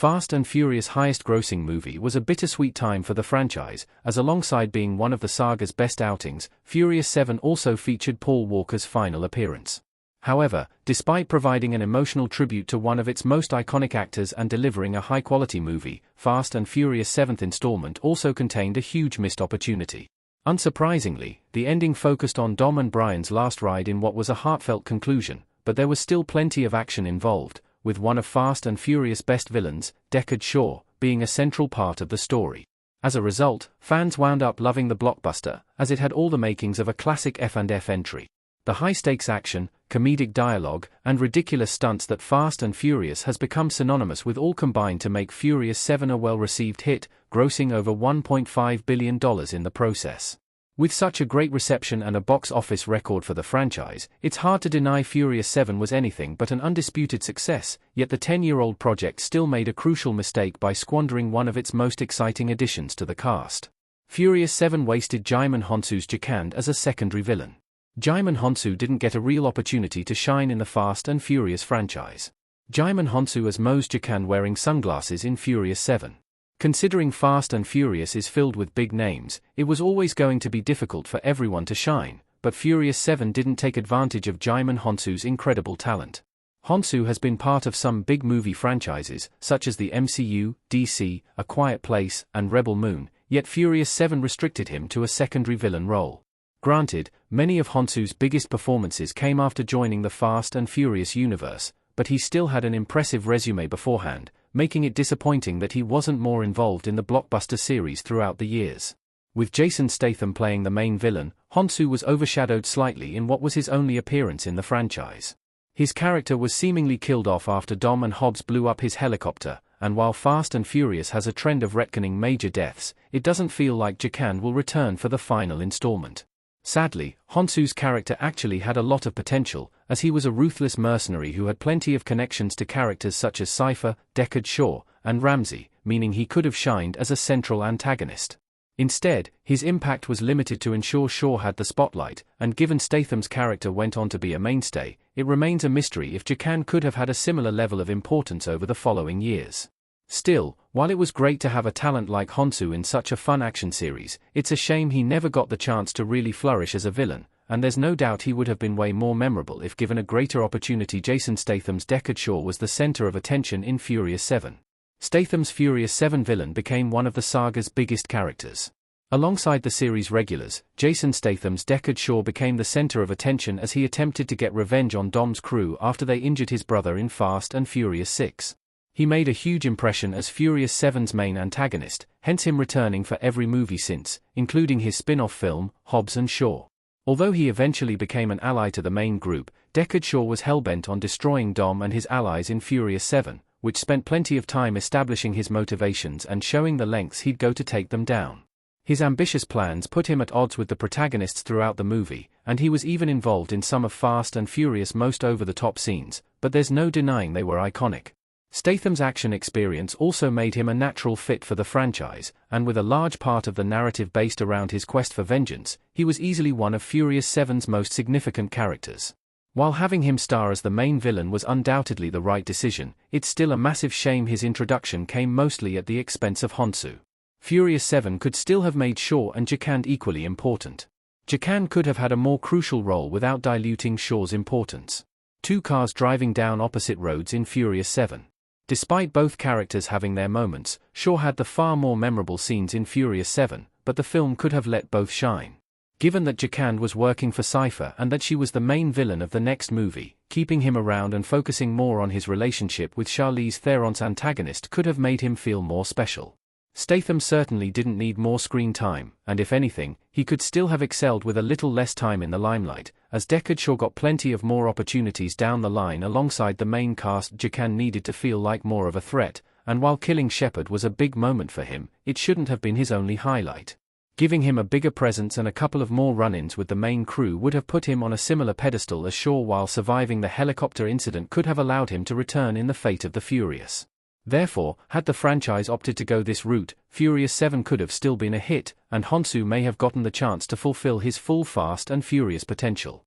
Fast and Furious' highest-grossing movie was a bittersweet time for the franchise, as alongside being one of the saga's best outings, Furious 7 also featured Paul Walker's final appearance. However, despite providing an emotional tribute to one of its most iconic actors and delivering a high-quality movie, Fast and Furious' seventh installment also contained a huge missed opportunity. Unsurprisingly, the ending focused on Dom and Brian's last ride in what was a heartfelt conclusion, but there was still plenty of action involved, with one of Fast and Furious' best villains, Deckard Shaw, being a central part of the story. As a result, fans wound up loving the blockbuster, as it had all the makings of a classic F&F entry. The high-stakes action, comedic dialogue, and ridiculous stunts that Fast and Furious has become synonymous with all combined to make Furious 7 a well-received hit, grossing over $1.5 billion in the process. With such a great reception and a box office record for the franchise, it's hard to deny Furious 7 was anything but an undisputed success, yet the 10-year-old project still made a crucial mistake by squandering one of its most exciting additions to the cast. Furious 7 wasted Djimon Hounsou's Jacquard as a secondary villain. Djimon Hounsou didn't get a real opportunity to shine in the Fast and Furious franchise. Djimon Hounsou as Mos Jacquard wearing sunglasses in Furious 7. Considering Fast and Furious is filled with big names, it was always going to be difficult for everyone to shine, but Furious 7 didn't take advantage of Djimon Hounsou's incredible talent. Hounsou has been part of some big movie franchises, such as the MCU, DC, A Quiet Place, and Rebel Moon, yet Furious 7 restricted him to a secondary villain role. Granted, many of Hounsou's biggest performances came after joining the Fast and Furious universe, but he still had an impressive resume beforehand, making it disappointing that he wasn't more involved in the blockbuster series throughout the years. With Jason Statham playing the main villain, Hounsou was overshadowed slightly in what was his only appearance in the franchise. His character was seemingly killed off after Dom and Hobbs blew up his helicopter, and while Fast and Furious has a trend of retconning major deaths, it doesn't feel like Jacquard will return for the final installment. Sadly, Hounsou's character actually had a lot of potential, as he was a ruthless mercenary who had plenty of connections to characters such as Cypher, Deckard Shaw, and Ramsey, meaning he could have shined as a central antagonist. Instead, his impact was limited to ensure Shaw had the spotlight, and given Statham's character went on to be a mainstay, it remains a mystery if Jacquard could have had a similar level of importance over the following years. Still, while it was great to have a talent like Hounsou in such a fun action series, it's a shame he never got the chance to really flourish as a villain, and there's no doubt he would have been way more memorable if given a greater opportunity. Jason Statham's Deckard Shaw was the center of attention in Furious 7. Statham's Furious 7 villain became one of the saga's biggest characters. Alongside the series regulars, Jason Statham's Deckard Shaw became the center of attention as he attempted to get revenge on Dom's crew after they injured his brother in Fast and Furious 6. He made a huge impression as Furious 7's main antagonist, hence him returning for every movie since, including his spin-off film, Hobbs and Shaw. Although he eventually became an ally to the main group, Deckard Shaw was hell-bent on destroying Dom and his allies in Furious 7, which spent plenty of time establishing his motivations and showing the lengths he'd go to take them down. His ambitious plans put him at odds with the protagonists throughout the movie, and he was even involved in some of Fast and Furious' most over-the-top scenes, but there's no denying they were iconic. Statham's action experience also made him a natural fit for the franchise, and with a large part of the narrative based around his quest for vengeance, he was easily one of Furious 7's most significant characters. While having him star as the main villain was undoubtedly the right decision, it's still a massive shame his introduction came mostly at the expense of Hounsou. Furious 7 could still have made Shaw and Jacquard equally important. Jacquard could have had a more crucial role without diluting Shaw's importance. Two cars driving down opposite roads in Furious 7. Despite both characters having their moments, Shaw had the far more memorable scenes in Furious 7, but the film could have let both shine. Given that Jacquard was working for Cypher and that she was the main villain of the next movie, keeping him around and focusing more on his relationship with Charlize Theron's antagonist could have made him feel more special. Statham certainly didn't need more screen time, and if anything, he could still have excelled with a little less time in the limelight, as Deckard Shaw got plenty of more opportunities down the line alongside the main cast. Jacquard needed to feel like more of a threat, and while killing Shepard was a big moment for him, it shouldn't have been his only highlight. Giving him a bigger presence and a couple of more run-ins with the main crew would have put him on a similar pedestal as Shaw, while surviving the helicopter incident could have allowed him to return in The Fate of the Furious. Therefore, had the franchise opted to go this route, Furious 7 could have still been a hit, and Hounsou may have gotten the chance to fulfill his full Fast and Furious potential.